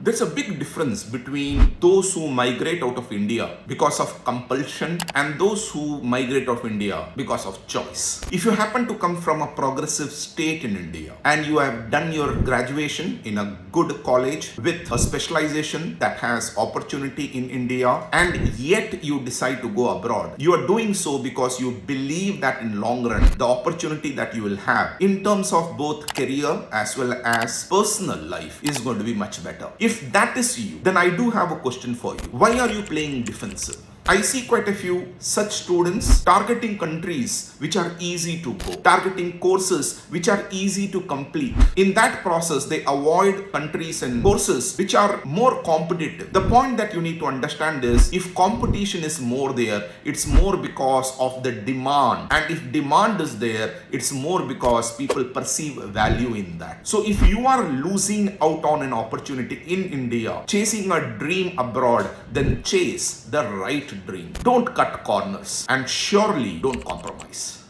There's a big difference between those who migrate out of India because of compulsion and those who migrate out of India because of choice. If you happen to come from a progressive state in India and you have done your graduation in a good college with a specialization that has opportunity in India and yet you decide to go abroad, you are doing so because you believe that in long run the opportunity that you will have in terms of both career as well as personal life is going to be much better. If that is you, then I do have a question for you. Why are you playing defensive? I see quite a few such students targeting countries which are easy to go, targeting courses which are easy to complete. In that process, they avoid countries and courses which are more competitive. The point that you need to understand is if competition is more there, it's more because of the demand. And if demand is there, it's more because people perceive value in that. So if you are losing out on an opportunity in India, chasing a dream abroad, then chase the right dream. Don't cut corners and surely don't compromise.